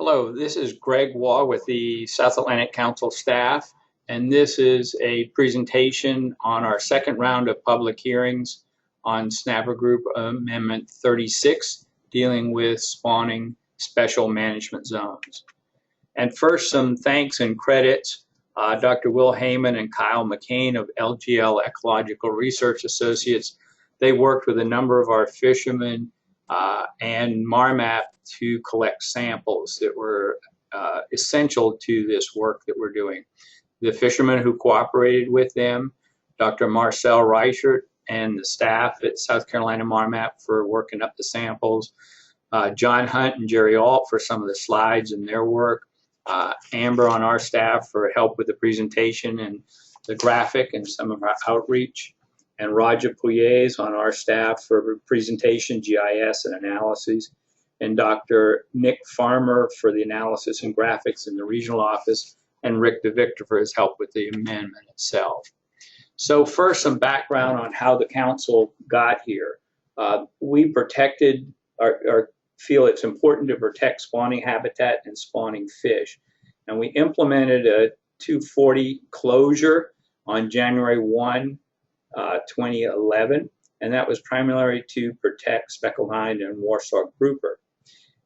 Hello, this is Greg Waugh with the South Atlantic Council staff, and this is a presentation on our second round of public hearings on Snapper Group Amendment 36, dealing with spawning special management zones. And first, some thanks and credits. Dr. Will Heyman and Kyle McCain of LGL Ecological Research Associates. They worked with a number of our fishermen and MARMAP to collect samples that were essential to this work that we're doing. The fishermen who cooperated with them, Dr. Marcel Reichert and the staff at South Carolina MARMAP for working up the samples, John Hunt and Jerry Alt for some of the slides and their work, Amber on our staff for help with the presentation and the graphic and some of our outreach, and Raja Puyes on our staff for presentation, GIS, and analyses, and Dr. Nick Farmer for the analysis and graphics in the regional office, and Rick DeVictor for his help with the amendment itself. So first, some background on how the council got here. We protected, or feel it's important to protect spawning habitat and spawning fish. And we implemented a 240 closure on January 1, 2011, and that was primarily to protect speckled hind and Warsaw grouper.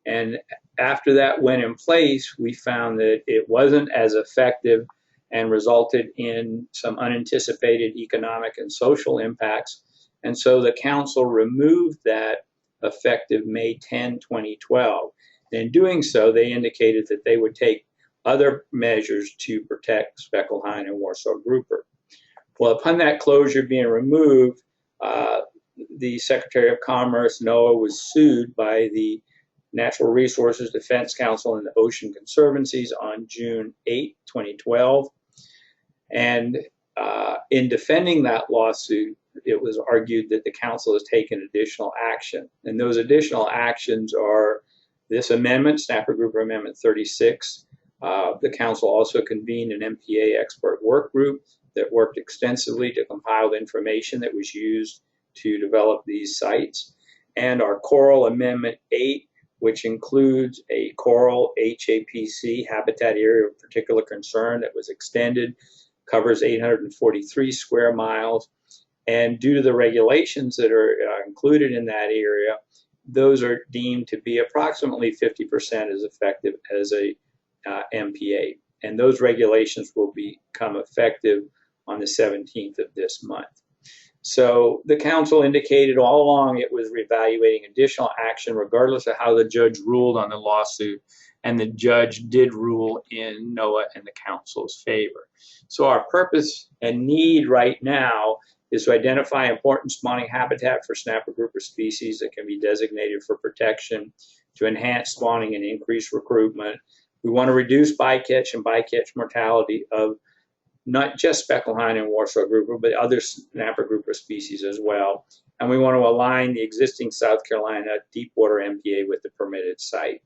And after that went in place, we found that it wasn't as effective and resulted in some unanticipated economic and social impacts. And so the council removed that effective May 10, 2012. And in doing so, they indicated that they would take other measures to protect speckled hind and Warsaw grouper. Well, upon that closure being removed, the Secretary of Commerce, NOAA, was sued by the Natural Resources Defense Council and the Ocean Conservancies on June 8, 2012. And in defending that lawsuit, it was argued that the council has taken additional action. And those additional actions are this amendment, Snapper Group Amendment 36. The council also convened an MPA expert work group that worked extensively to compile the information that was used to develop these sites. And our Coral Amendment 8, which includes a coral HAPC habitat area of particular concern that was extended, covers 843 square miles. And due to the regulations that are included in that area, those are deemed to be approximately 50% as effective as a MPA. And those regulations will become effective on the 17th of this month. So the council indicated all along it was reevaluating additional action regardless of how the judge ruled on the lawsuit, and the judge did rule in NOAA and the council's favor. So our purpose and need right now is to identify important spawning habitat for snapper grouper species that can be designated for protection, to enhance spawning and increase recruitment. We want to reduce bycatch and bycatch mortality of not just speckled hind and Warsaw grouper, but other snapper grouper species as well. And we want to align the existing South Carolina deepwater MPA with the permitted site.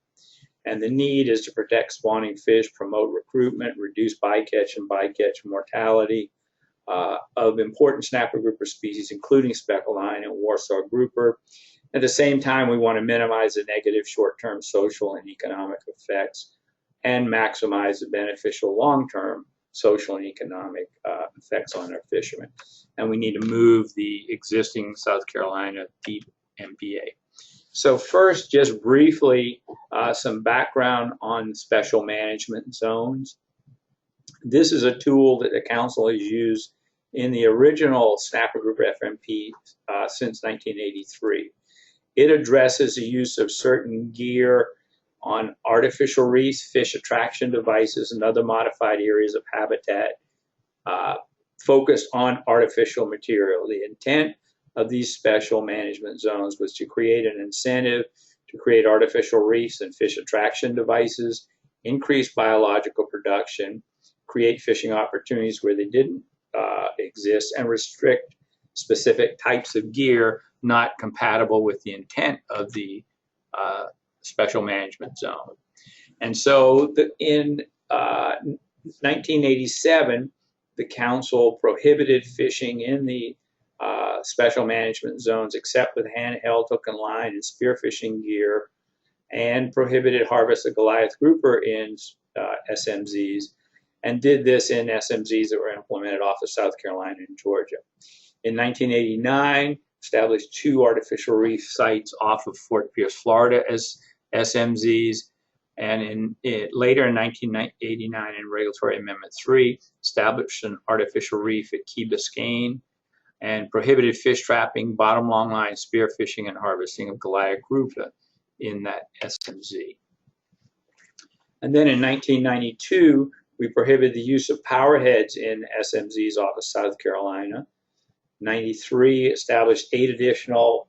And the need is to protect spawning fish, promote recruitment, reduce bycatch and bycatch mortality of important snapper grouper species, including speckled hind and Warsaw grouper. At the same time, we want to minimize the negative short-term social and economic effects and maximize the beneficial long-term social and economic effects on our fishermen. And we need to move the existing South Carolina deep MPA. So first, just briefly, some background on special management zones. This is a tool that the council has used in the original Snapper Group FMP since 1983. It addresses the use of certain gear on artificial reefs, fish attraction devices, and other modified areas of habitat focused on artificial material. The intent of these special management zones was to create an incentive to create artificial reefs and fish attraction devices, increase biological production, create fishing opportunities where they didn't exist, and restrict specific types of gear not compatible with the intent of the special management zone. And so in 1987, the council prohibited fishing in the special management zones except with handheld hook and line and spearfishing gear and prohibited harvest of Goliath grouper in SMZs, and did this in SMZs that were implemented off of South Carolina and Georgia. In 1989, established 2 artificial reef sites off of Fort Pierce, Florida as SMZs, and later in 1989 in Regulatory Amendment 3, established an artificial reef at Key Biscayne and prohibited fish trapping, bottom long line spear fishing, and harvesting of Goliath grouper in that SMZ. And then in 1992, we prohibited the use of power heads in SMZs off of South Carolina. 93, established 8 additional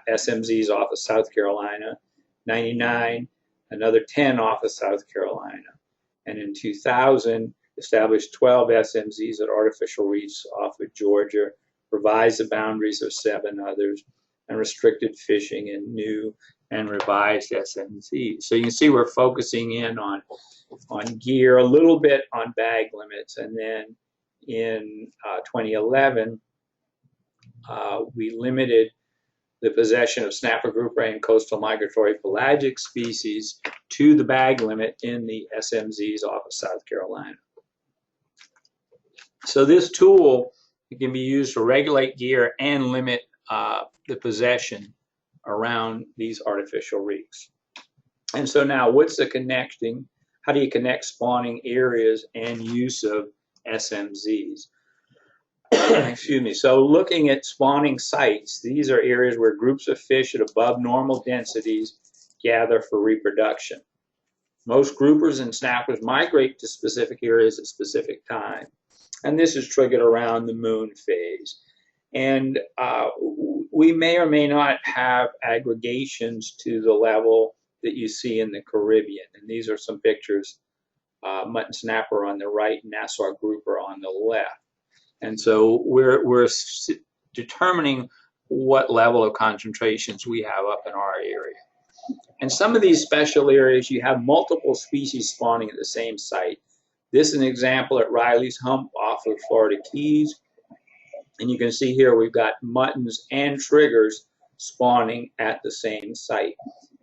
SMZs off of South Carolina. 99, another 10 off of South Carolina. And in 2000, established 12 SMZs at artificial reefs off of Georgia, revised the boundaries of 7 others, and restricted fishing in new and revised SMZs. So you can see we're focusing in on gear, a little bit on bag limits, and then in 2011, we limited the possession of snapper grouper and coastal migratory pelagic species to the bag limit in the SMZs off of South Carolina. So this tool can be used to regulate gear and limit the possession around these artificial reefs. And so now what's the connecting? How do you connect spawning areas and use of SMZs? Excuse me. So looking at spawning sites, these are areas where groups of fish at above normal densities gather for reproduction. Most groupers and snappers migrate to specific areas at specific times, and this is triggered around the moon phase. And we may or may not have aggregations to the level that you see in the Caribbean. And these are some pictures, mutton snapper on the right, Nassau grouper on the left. And so we're determining what level of concentrations we have up in our area. And some of these special areas, you have multiple species spawning at the same site. This is an example at Riley's Hump off of Florida Keys. And you can see here we've got muttons and triggers spawning at the same site.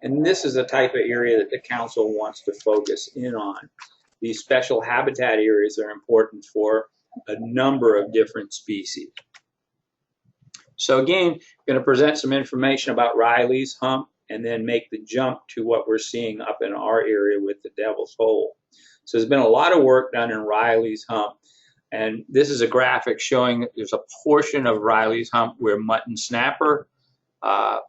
And this is the type of area that the council wants to focus in on. These special habitat areas are important for a number of different species. So again, I'm going to present some information about Riley's Hump and then make the jump to what we're seeing up in our area with the Devil's Hole. So there's been a lot of work done in Riley's Hump. And this is a graphic showing that there's a portion of Riley's Hump where mutton snapper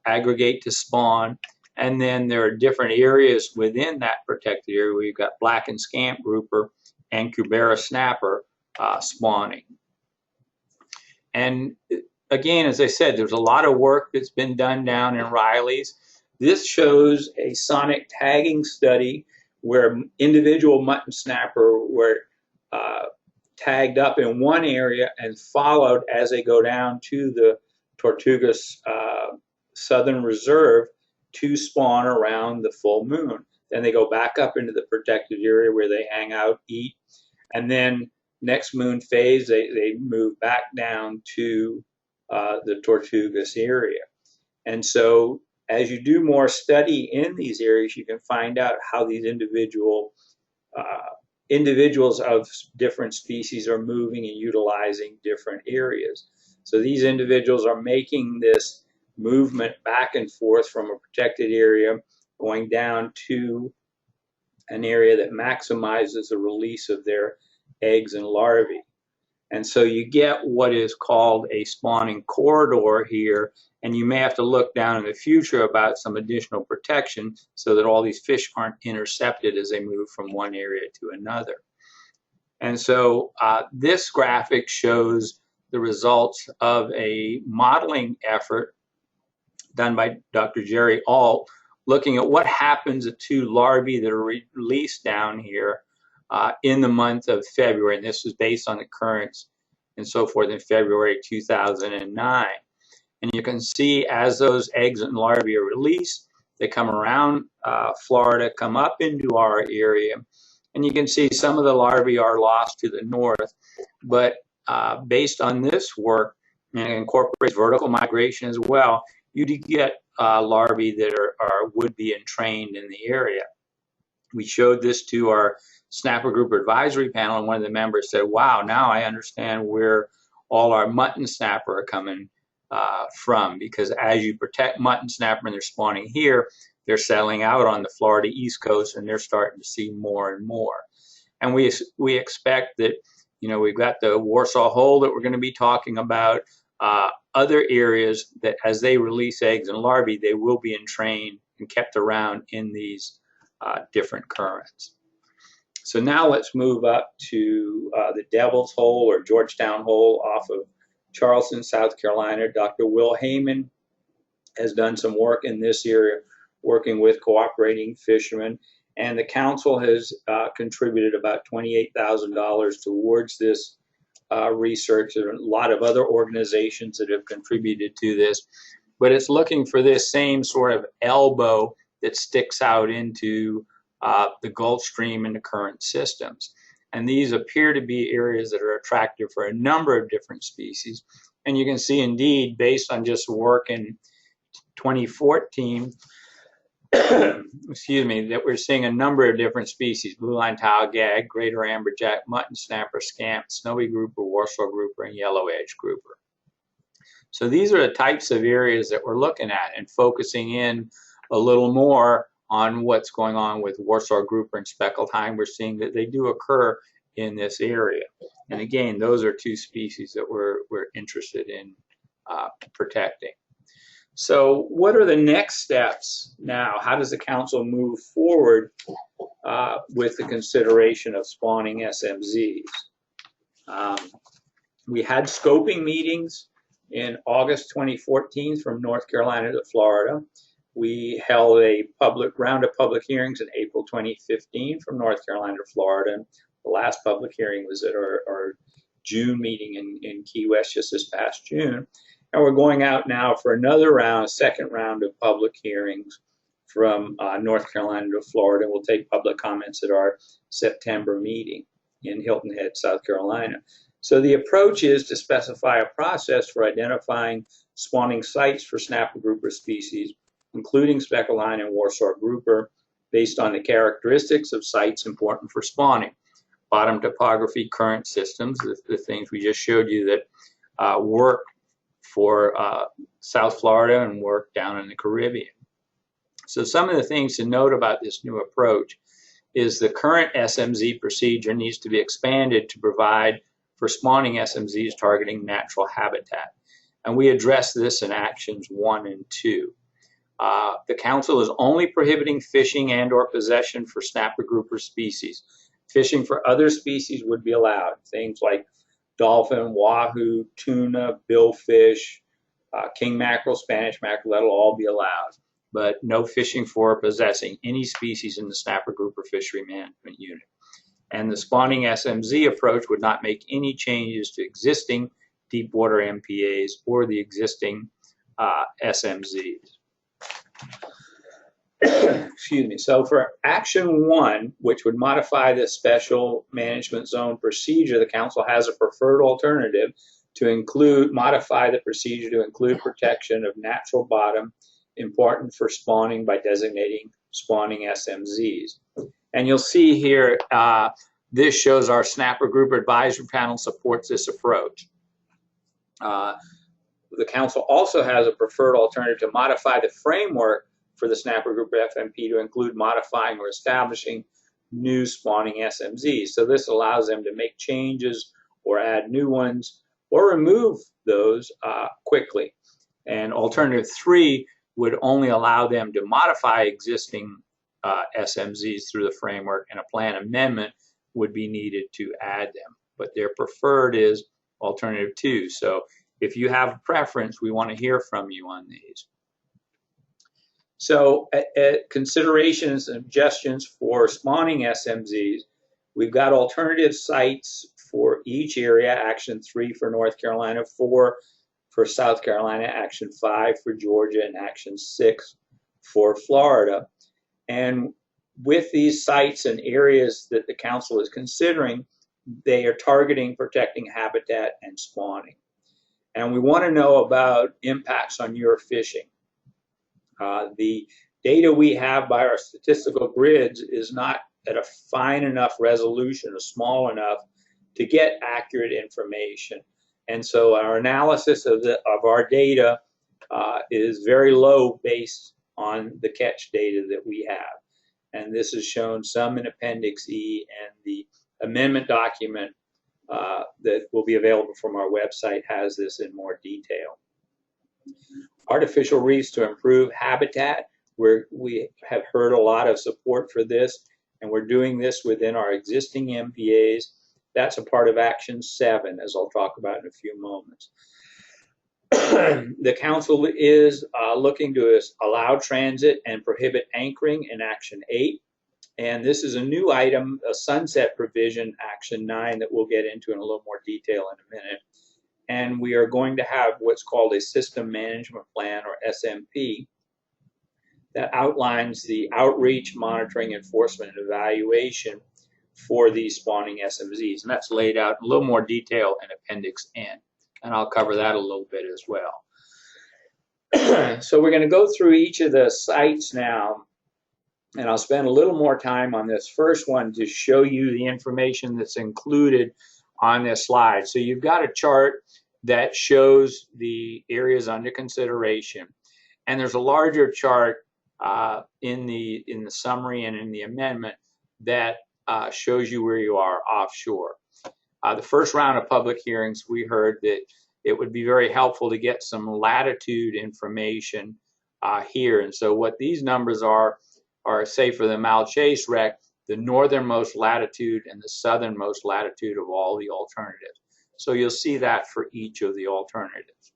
aggregate to spawn. And then there are different areas within that protected area where you've got black and scamp grouper and Cubera snapper spawning. And again, as I said, there's a lot of work that's been done down in Riley's. This shows a sonic tagging study where individual mutton snapper were tagged up in one area and followed as they go down to the Tortugas Southern Reserve to spawn around the full moon. Then they go back up into the protected area where they hang out, eat, and then next moon phase they move back down to the Tortugas area. And so as you do more study in these areas, you can find out how these individuals of different species are moving and utilizing different areas. So these individuals are making this movement back and forth from a protected area going down to an area that maximizes the release of their eggs and larvae. And so you get what is called a spawning corridor here, and you may have to look down in the future about some additional protection so that all these fish aren't intercepted as they move from one area to another. And so this graphic shows the results of a modeling effort done by Dr. Jerry Alt, looking at what happens to larvae that are released down here in the month of February. And this was based on the currents and so forth in February 2009. And you can see as those eggs and larvae are released, they come around Florida, come up into our area. And you can see some of the larvae are lost to the north. But based on this work, and it incorporates vertical migration as well, you get larvae that would be entrained in the area. We showed this to our snapper grouper advisory panel, and one of the members said, wow, now I understand where all our mutton snapper are coming from, because as you protect mutton snapper and they're spawning here, they're settling out on the Florida East Coast, and they're starting to see more and more. And we expect that, you know, we've got the Warsaw Hole that we're going to be talking about, other areas that as they release eggs and larvae, they will be entrained and kept around in these different currents. So now let's move up to the Devil's Hole or Georgetown Hole off of Charleston, South Carolina. Dr. Will Heyman has done some work in this area, working with cooperating fishermen, and the council has contributed about $28,000 towards this research. There are a lot of other organizations that have contributed to this, but it's looking for this same sort of elbow that sticks out into the Gulf Stream and the current systems. And these appear to be areas that are attractive for a number of different species. And you can see, indeed, based on just work in 2014, excuse me, that we're seeing a number of different species: blue-line talgag, greater amberjack, mutton snapper, scamp, snowy grouper, Warsaw grouper, and yellow-edged grouper. So these are the types of areas that we're looking at and focusing in a little more on what's going on with Warsaw grouper and speckled hind. We're seeing that they do occur in this area. And again, those are two species that we're interested in protecting. So what are the next steps now? How does the council move forward with the consideration of spawning SMZs? We had scoping meetings in August 2014 from North Carolina to Florida. We held a round of public hearings in April 2015 from North Carolina to Florida. The last public hearing was at our June meeting in Key West just this past June. And we're going out now for another round, a second round of public hearings from North Carolina to Florida. We'll take public comments at our September meeting in Hilton Head, South Carolina. So the approach is to specify a process for identifying spawning sites for snapper grouper species, including speckled hind and Warsaw grouper, based on the characteristics of sites important for spawning. Bottom topography, current systems, the things we just showed you that work for South Florida and work down in the Caribbean. So some of the things to note about this new approach is the current SMZ procedure needs to be expanded to provide for spawning SMZs targeting natural habitat. And we address this in actions 1 and 2. The council is only prohibiting fishing and or possession for snapper grouper species. Fishing for other species would be allowed. Things like dolphin, wahoo, tuna, billfish, king mackerel, Spanish mackerel, that'll all be allowed. But no fishing for or possessing any species in the snapper grouper fishery management unit. And the spawning SMZ approach would not make any changes to existing deep water MPAs or the existing SMZs. Excuse me. So for action 1, which would modify the special management zone procedure, the council has a preferred alternative to modify the procedure to include protection of natural bottom important for spawning by designating spawning SMZs. And you'll see here, this shows our snapper grouper advisory panel supports this approach. The council also has a preferred alternative to modify the framework for the snapper grouper FMP to include modifying or establishing new spawning SMZs. So this allows them to make changes or add new ones or remove those quickly. And alternative 3 would only allow them to modify existing SMZs through the framework, and a plan amendment would be needed to add them. But their preferred is alternative 2. So if you have a preference, we want to hear from you on these. So considerations and suggestions for spawning SMZs, we've got alternative sites for each area, action 3 for North Carolina, 4 for South Carolina, action 5 for Georgia, and action 6 for Florida. And with these sites and areas that the council is considering, they are targeting protecting habitat and spawning. And we want to know about impacts on your fishing. The data we have by our statistical grids is not at a fine enough resolution or small enough to get accurate information. And so our analysis of our data is very low based on the catch data that we have. And this is shown some in Appendix E, and the amendment document that will be available from our website has this in more detail. Artificial reefs to improve habitat, where we have heard a lot of support for this, and we're doing this within our existing MPAs. That's a part of Action 7, as I'll talk about in a few moments. The council is looking to allow transit and prohibit anchoring in Action 8. And this is a new item, a sunset provision, Action 9, that we'll get into in a little more detail in a minute. And we are going to have what's called a system management plan, or SMP, that outlines the outreach, monitoring, enforcement, and evaluation for these spawning SMZs. And that's laid out in a little more detail in Appendix N. And I'll cover that a little bit as well. So we're going to go through each of the sites now, and I'll spend a little more time on this first one to show you the information that's included on this slide. So you've got a chart that shows the areas under consideration, and there's a larger chart in the summary and in the amendment that shows you where you are offshore. The first round of public hearings, we heard that it would be very helpful to get some latitude information here. And so what these numbers are say for the Malchase wreck, the northernmost latitude and the southernmost latitude of all the alternatives. So you'll see that for each of the alternatives.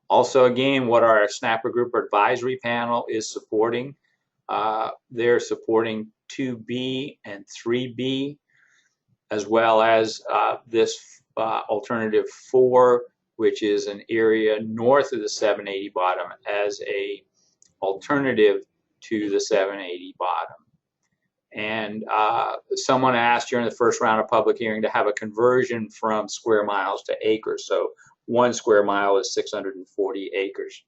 Also, again, what our Snapper Group Advisory Panel is supporting. They're supporting 2B and 3B, as well as this alternative 4, which is an area north of the 780 bottom as a alternative to the 780 bottom. And someone asked during the first round of public hearing to have a conversion from square miles to acres. So 1 square mile is 640 acres.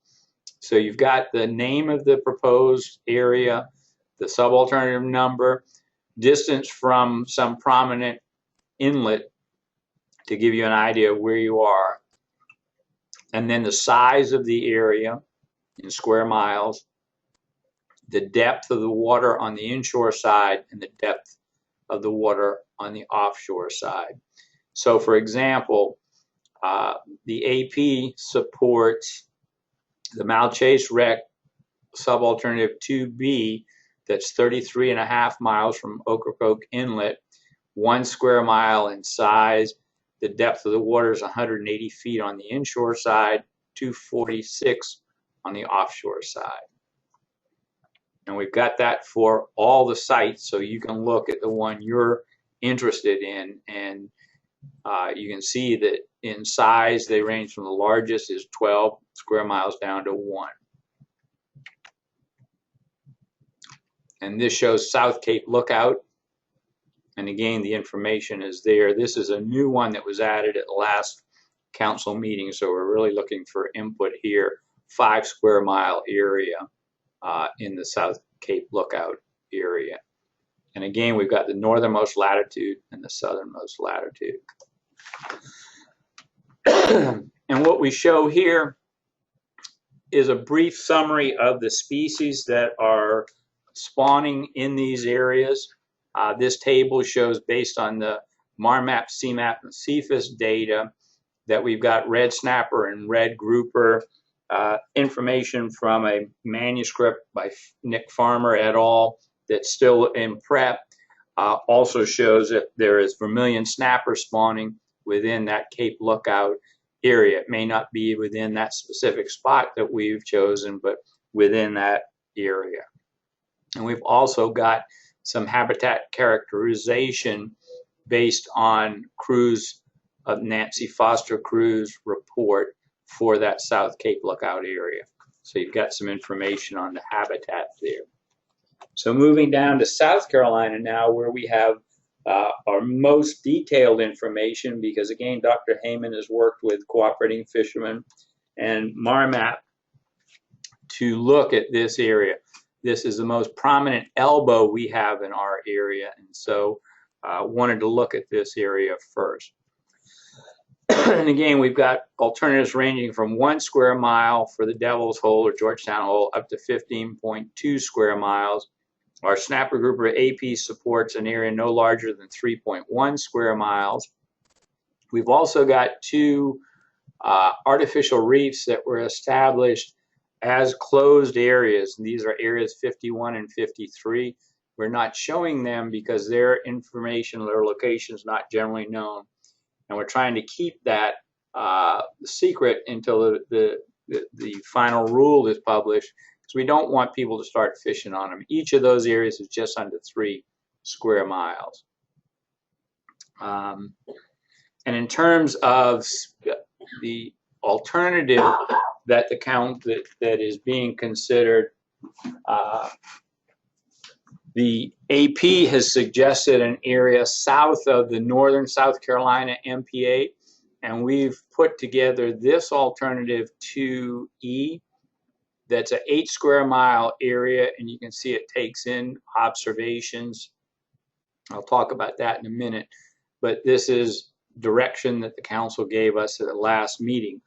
So you've got the name of the proposed area, the subalternative number, distance from some prominent inlet to give you an idea of where you are, and then the size of the area in square miles, the depth of the water on the inshore side, and the depth of the water on the offshore side. So for example, the AP supports the Malchase wreck subalternative 2B that's 33.5 miles from Ocracoke Inlet, 1 square mile in size. The depth of the water is 180 feet on the inshore side, 246 on the offshore side. And we've got that for all the sites, so you can look at the one you're interested in, and you can see that in size they range from the largest is 12 square miles down to 1. And this shows South Cape Lookout. And again, the information is there. This is a new one that was added at the last council meeting, so we're really looking for input here. 5 square mile area in the South Cape Lookout area. And again, we've got the northernmost latitude and the southernmost latitude. And what we show here is a brief summary of the species that are spawning in these areas. This table shows, based on the MARMAP, CMAP, and CFIS data, that we've got red snapper and red grouper. Information from a manuscript by Nick Farmer et al. That's still in prep also shows that there is vermilion snapper spawning within that Cape Lookout area. It may not be within that specific spot that we've chosen, but within that area. And we've also got some habitat characterization based on Nancy Foster Crew's report for that South Cape Lookout area. So you've got some information on the habitat there. So moving down to South Carolina now, where we have our most detailed information, because again, Dr. Heyman has worked with cooperating fishermen and MARMAP to look at this area. This is the most prominent elbow we have in our area, and so wanted to look at this area first. And again, we've got alternatives ranging from 1 square mile for the Devil's Hole or Georgetown Hole up to 15.2 square miles. Our snapper grouper AP supports an area no larger than 3.1 square miles. We've also got 2 artificial reefs that were established as closed areas. These are areas 51 and 53. We're not showing them because their information, their location is not generally known. And we're trying to keep that secret until the final rule is published, because we don't want people to start fishing on them. Each of those areas is just under 3 square miles. And in terms of the alternative that the count that is being considered, the AP has suggested an area south of the northern South Carolina MPA, and we've put together this alternative 2E. That's an 8 square mile area, and you can see it takes in observations. I'll talk about that in a minute, but this is direction that the council gave us at the last meeting.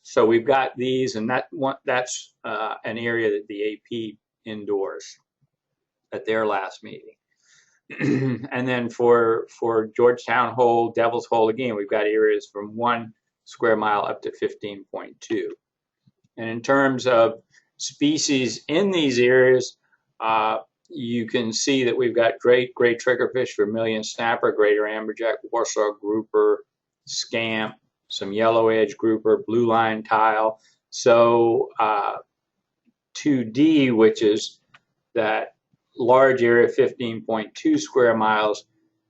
So we've got these, and that's an area that the AP endorsed at their last meeting. And then for Georgetown Hole, Devil's Hole, again, we've got areas from 1 square mile up to 15.2. And in terms of species in these areas, you can see that we've got great triggerfish, vermilion snapper, greater amberjack, Warsaw grouper, scamp, some yellow edge grouper, blue line tile. So 2D, which is that large area, 15.2 square miles,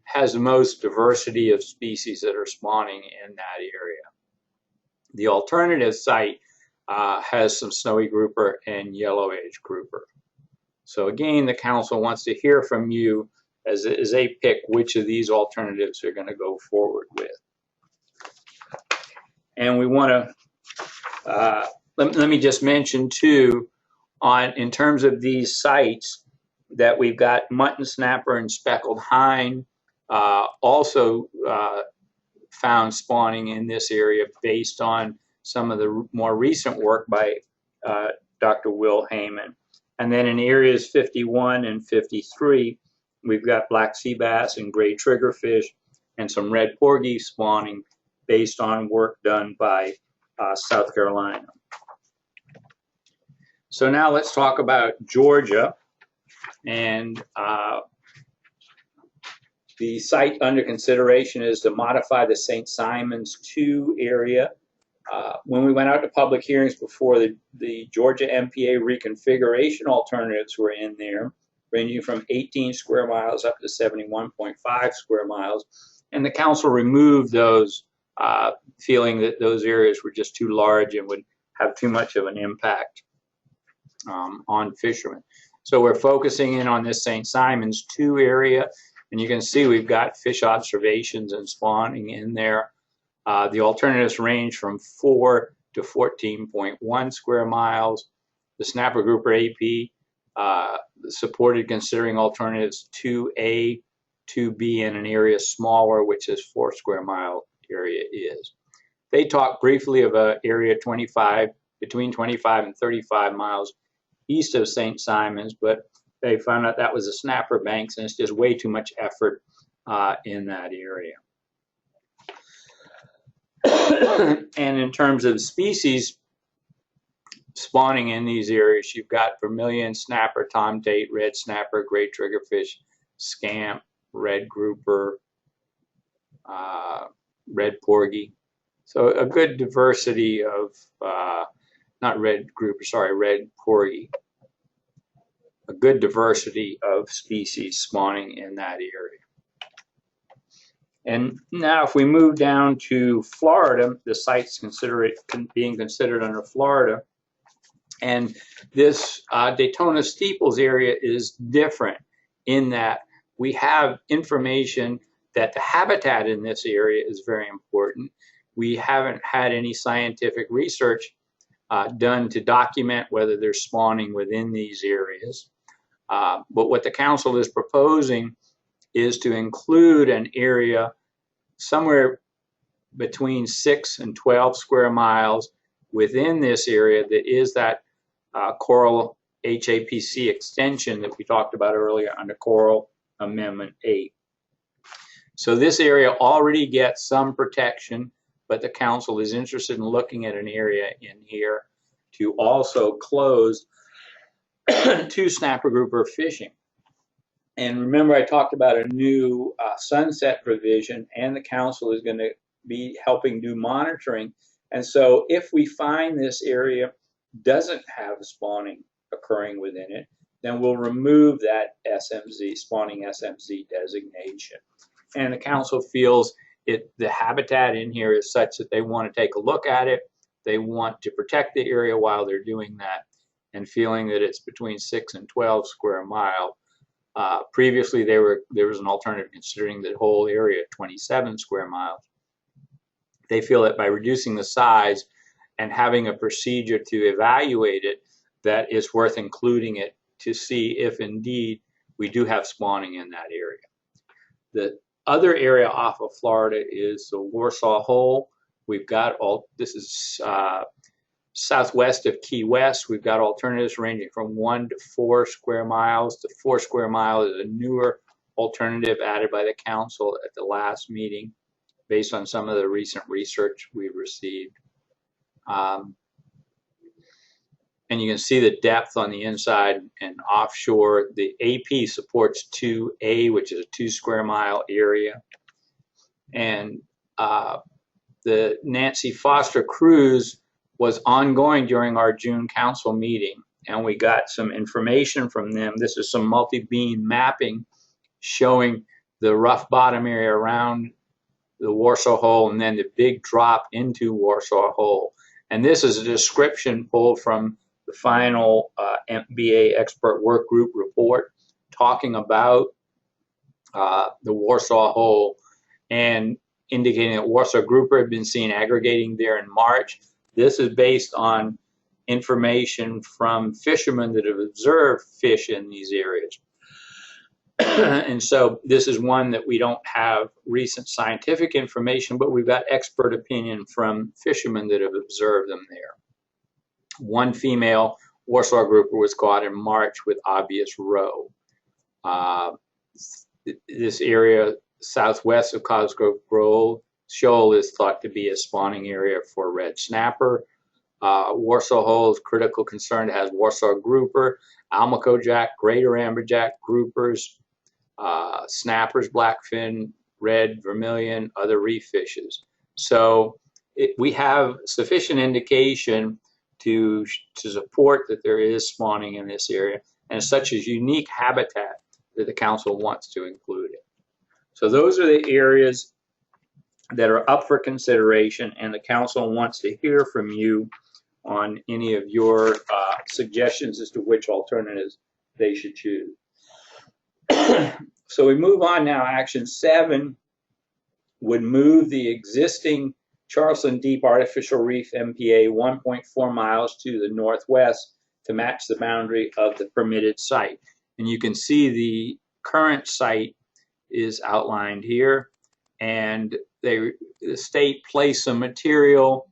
has the most diversity of species that are spawning in that area. The alternative site has some snowy grouper and yellow edge grouper. So again, the council wants to hear from you as they pick which of these alternatives they're going to go forward with. And we want to, let me just mention too, in terms of these sites, that we've got mutton snapper and speckled hind also found spawning in this area based on some of the more recent work by Dr. Will Heyman. And then in areas 51 and 53, we've got black sea bass and gray triggerfish and some red porgy spawning based on work done by South Carolina. So now let's talk about Georgia. And the site under consideration is to modify the St. Simons 2 area. When we went out to public hearings before, the Georgia MPA reconfiguration alternatives were in there, ranging from 18 square miles up to 71.5 square miles. And the council removed those, feeling that those areas were just too large and would have too much of an impact on fishermen. So we're focusing in on this St. Simons 2 area, and you can see we've got fish observations and spawning in there. The alternatives range from 4 to 14.1 square miles. The snapper grouper AP supported considering alternatives 2A, 2B, and an area smaller, which is 4 square mile area is. They talked briefly of an area between 25 and 35 miles east of St. Simons, but they found out that was a snapper banks, and it's just way too much effort in that area. And in terms of species spawning in these areas, you've got vermilion snapper, tomtate, red snapper, gray triggerfish, scamp, red grouper, red porgy. So a good diversity of, not red grouper, sorry, red porgy. A good diversity of species spawning in that area. And now if we move down to Florida, the site's being considered under Florida. And this Daytona Steeples area is different in that we have information that the habitat in this area is very important. We haven't had any scientific research done to document whether there's spawning within these areas. But what the council is proposing is to include an area somewhere between 6 and 12 square miles within this area that is that Coral HAPC extension that we talked about earlier under Coral Amendment 8. So this area already gets some protection, but the council is interested in looking at an area in here to also close to snapper grouper fishing. And remember, I talked about a new sunset provision, and the council is going to be helping do monitoring. And so if we find this area doesn't have spawning occurring within it, then we'll remove that SMZ, spawning SMZ designation. And the council feels the habitat in here is such that they want to take a look at it. They want to protect the area while they're doing that, and feeling that it's between 6 and 12 square mile. Previously, there was an alternative considering the whole area 27 square miles. They feel that by reducing the size and having a procedure to evaluate it, that it's worth including it to see if indeed we do have spawning in that area. The other area off of Florida is the Warsaw Hole. We've got this is southwest of Key West. We've got alternatives ranging from 1 to 4 square miles. The 4 square mile is a newer alternative added by the council at the last meeting based on some of the recent research we've received. And you can see the depth on the inside and offshore. The AP supports 2A, which is a 2 square mile area. And the Nancy Foster cruise was ongoing during our June council meeting, and we got some information from them. This is some multi-beam mapping showing the rough bottom area around the Warsaw Hole and then the big drop into Warsaw Hole. And this is a description pulled from the final MBA expert work group report talking about the Warsaw Hole and indicating that Warsaw grouper had been seen aggregating there in March. This is based on information from fishermen that have observed fish in these areas. And so this is one that we don't have recent scientific information, but we've got expert opinion from fishermen that have observed them there. One female Warsaw grouper was caught in March with obvious roe. This area southwest of Cosgrove Grove Shoal is thought to be a spawning area for red snapper. Warsaw Hole is critical concern. It has Warsaw grouper, Almaco jack, greater amberjack groupers, snappers, blackfin, red, vermilion, other reef fishes. So we have sufficient indication to support that there is spawning in this area, and such as unique habitat that the council wants to include it. So those are the areas that are up for consideration, and the council wants to hear from you on any of your suggestions as to which alternatives they should choose. So we move on now. Action 7 would move the existing Charleston Deep Artificial Reef MPA 1.4 miles to the northwest to match the boundary of the permitted site. And you can see the current site is outlined here, and the state placed some material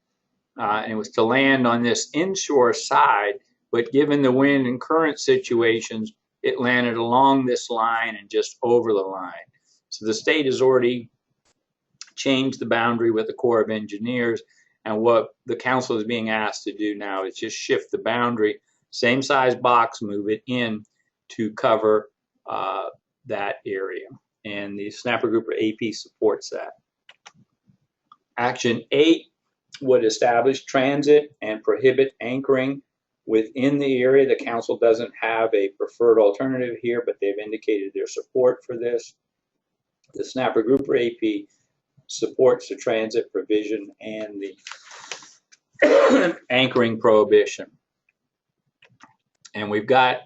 and it was to land on this inshore side, but given the wind and current situations, it landed along this line and just over the line. So the state has already changed the boundary with the Corps of Engineers, and what the council is being asked to do now is just shift the boundary, same size box, move it in to cover that area. And the Snapper Grouper AP supports that. Action 8 would establish transit and prohibit anchoring within the area. The council doesn't have a preferred alternative here, but they've indicated their support for this. The Snapper Grouper AP supports the transit provision and the anchoring prohibition. And we've got,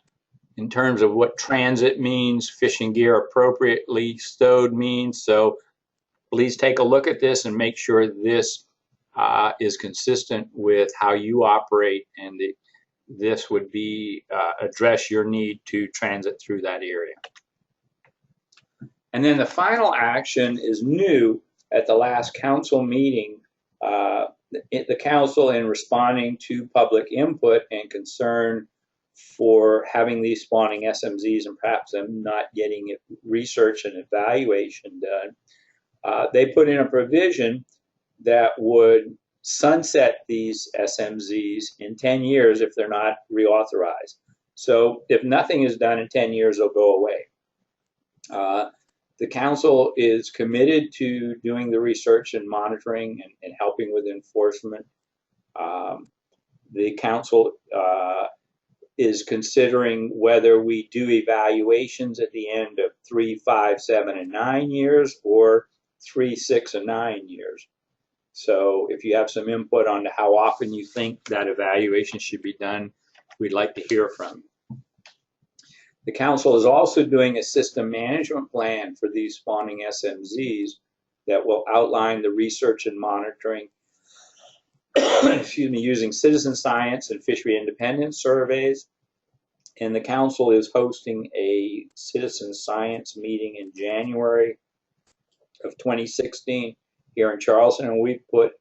in terms of what transit means, fishing gear appropriately stowed means. So please take a look at this and make sure this is consistent with how you operate, and this would be address your need to transit through that area. And then the final action is new at the last council meeting. The council, in responding to public input and concern for having these spawning SMZs and perhaps them not getting research and evaluation done, they put in a provision that would sunset these SMZs in 10 years if they're not reauthorized. So if nothing is done in 10 years, they'll go away. The council is committed to doing the research and monitoring and helping with enforcement. The council is considering whether we do evaluations at the end of 3, 5, 7, and 9 years, or 3, 6, and 9 years. So if you have some input on how often you think that evaluation should be done, we'd like to hear from you. The council is also doing a system management plan for these spawning SMZs that will outline the research and monitoring excuse me, using citizen science and fishery independence surveys. And the council is hosting a citizen science meeting in January of 2016 here in Charleston, and we've put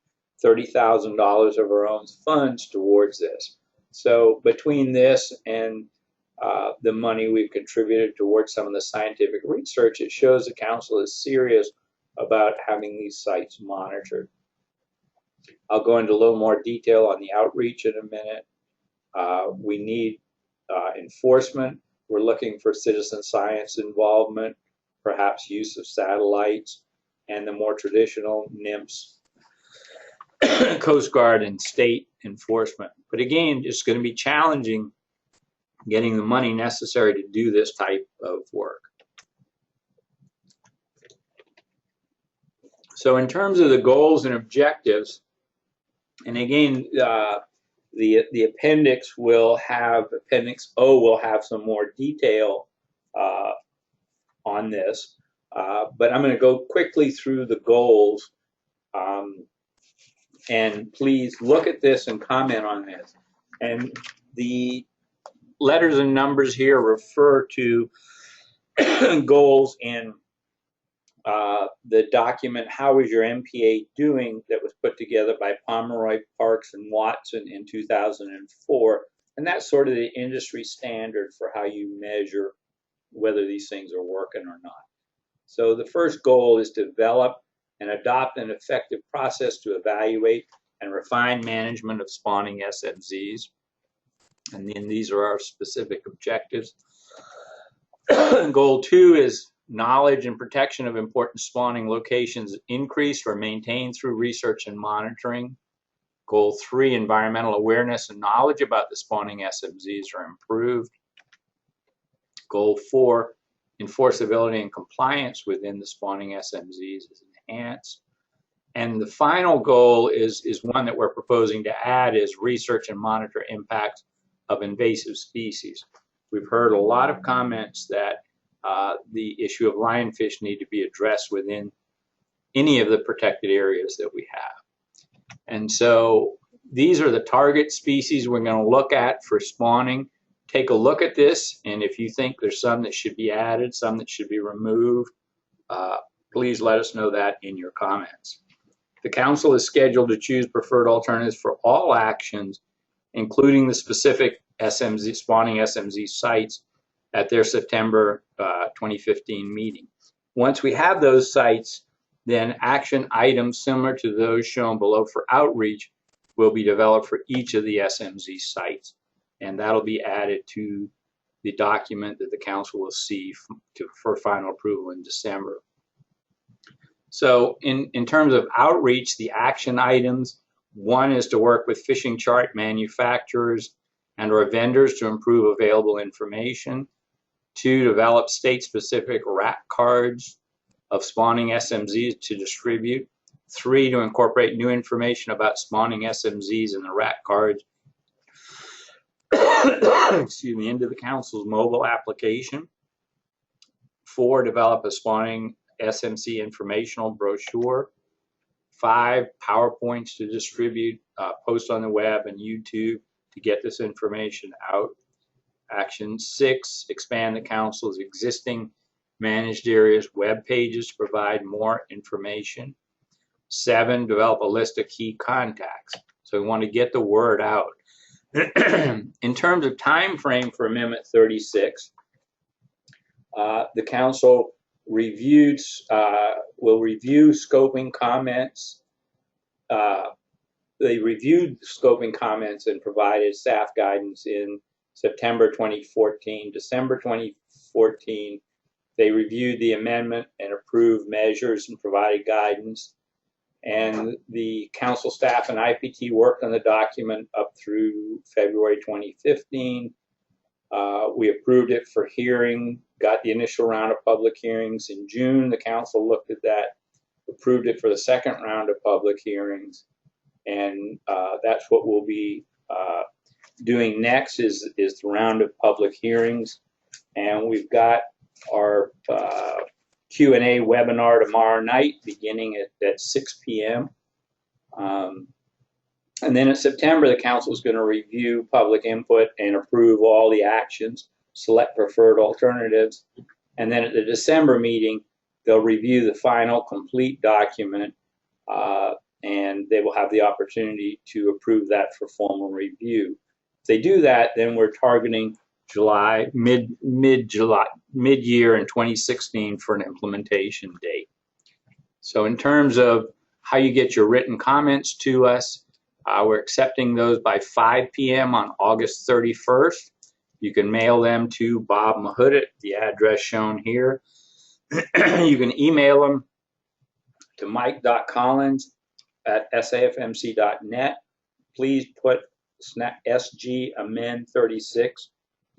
$30,000 of our own funds towards this. So between this and the money we've contributed towards some of the scientific research, it shows the council is serious about having these sites monitored. I'll go into a little more detail on the outreach in a minute. We need enforcement. We're looking for citizen science involvement, perhaps use of satellites, and the more traditional NIMS, Coast Guard, and state enforcement. But again, it's going to be challenging getting the money necessary to do this type of work. So in terms of the goals and objectives, and again, the appendix will have, Appendix O will have some more detail on this, but I'm going to go quickly through the goals, and please look at this and comment on this. And the letters and numbers here refer to goals in the document, How is Your MPA Doing?, that was put together by Pomeroy, Parks, and Watson in 2004. And that's sort of the industry standard for how you measure whether these things are working or not. So the first goal is to develop and adopt an effective process to evaluate and refine management of spawning SMZs. And then these are our specific objectives. Goal 2 is knowledge and protection of important spawning locations increased or maintained through research and monitoring. Goal 3, environmental awareness and knowledge about the spawning SMZs are improved. Goal 4, enforceability and compliance within the spawning SMZs is enhanced. And the final goal is one that we're proposing to add, is research and monitor impacts of invasive species. We've heard a lot of comments that the issue of lionfish need to be addressed within any of the protected areas that we have. And so these are the target species we're going to look at for spawning. Take a look at this, and if you think there's some that should be added, some that should be removed, please let us know that in your comments. The council is scheduled to choose preferred alternatives for all actions, including the specific SMZ, spawning SMZ sites, at their September 2015 meeting. Once we have those sites, then action items similar to those shown below for outreach will be developed for each of the SMZ sites, and that'll be added to the document that the council will see for final approval in December. So in terms of outreach, the action items, 1 is to work with fishing chart manufacturers and or vendors to improve available information. 2, develop state-specific RAC cards of spawning SMZs to distribute. 3, to incorporate new information about spawning SMZs in the RAC cards excuse me, into the council's mobile application. 4, develop a spawning SMC informational brochure. 5, PowerPoints to distribute, post on the web and YouTube to get this information out. Action 6, expand the council's existing managed areas web pages to provide more information. 7, develop a list of key contacts. So we want to get the word out. In terms of time frame for Amendment 36, the council will review scoping comments. They reviewed scoping comments and provided staff guidance in September 2014. December 2014, they reviewed the amendment and approved measures and provided guidance. And the council staff and IPT worked on the document up through February 2015. We approved it for hearing, got the initial round of public hearings in June. The council looked at that, approved it for the second round of public hearings. And that's what we'll be doing next is the round of public hearings. And we've got our Q&A webinar tomorrow night beginning at 6 p.m. And then in September, the council is going to review public input and approve all the actions, select preferred alternatives. And then at the December meeting, they'll review the final complete document, and they will have the opportunity to approve that for formal review. If they do that, then we're targeting July, mid-July, mid-year in 2016 for an implementation date. So in terms of how you get your written comments to us, we're accepting those by 5 p.m. on August 31st. You can mail them to Bob Mahood, the address shown here. You can email them to mike.collins@safmc.net. Please put SG Amend 36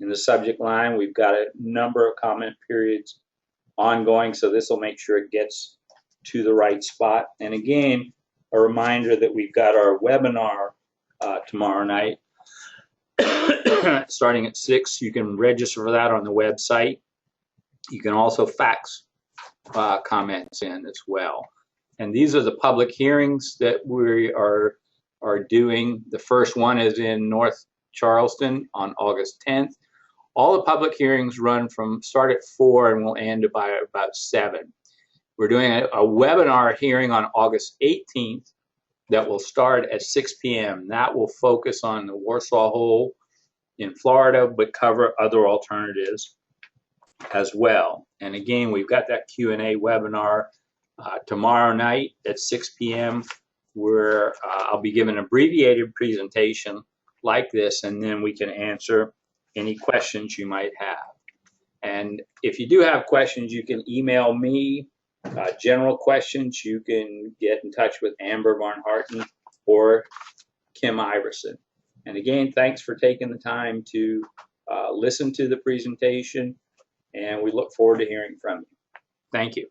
in the subject line. We've got a number of comment periods ongoing, so this will make sure it gets to the right spot. And again, a reminder that we've got our webinar tomorrow night starting at 6. You can register for that on the website. You can also fax comments in as well. And these are the public hearings that we are doing. The first one is in North Charleston on August 10th. All the public hearings start at 4 and will end by about 7. We're doing a webinar hearing on August 18th that will start at 6 p.m. That will focus on the Warsaw Hole in Florida, but cover other alternatives as well. And again, we've got that Q&A webinar tomorrow night at 6 p.m. where I'll be giving an abbreviated presentation like this, and then we can answer any questions you might have. And if you do have questions, you can email me. General questions, you can get in touch with Amber Von Harten or Kim Iverson. And again, thanks for taking the time to listen to the presentation, and we look forward to hearing from you. Thank you.